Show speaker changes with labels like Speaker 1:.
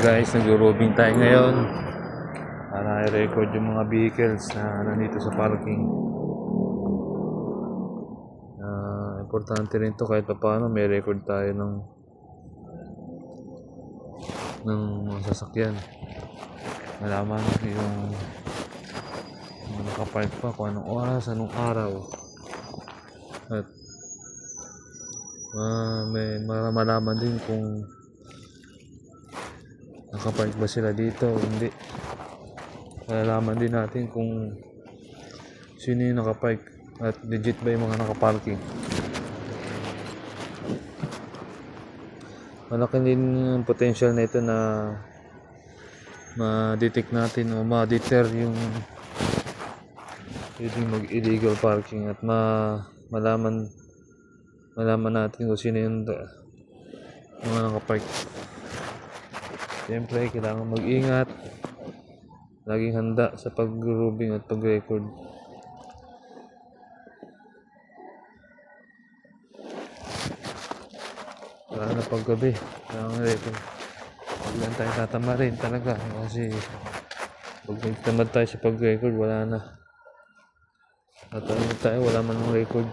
Speaker 1: Guys, nag-roving tayo ngayon para i-record yung mga vehicles na nandito sa parking. Importante rin to kahit paano may record tayo ng mga sasakyan. Malaman yung nakapark pa kung anong oras, anong araw. At may malaman din kung nakapark ba sila dito o hindi. Malalaman din natin kung sino yung nakapark at legit ba yung mga nakaparking. Malaki din yung potential na ito na ma-detect natin o ma-deter yung pwedeng mag-illegal parking at malaman natin kung sino yung mga nakapark. Siyempre, kailangan mag-ingat, laging handa sa pag-roving at pag-record. Lalo na paggabi, kailangan record. Huwag lang tayo tatama rin talaga kasi pag nagtamad tayo sa pag-record, wala na. Tatanong tayo, wala man ng record.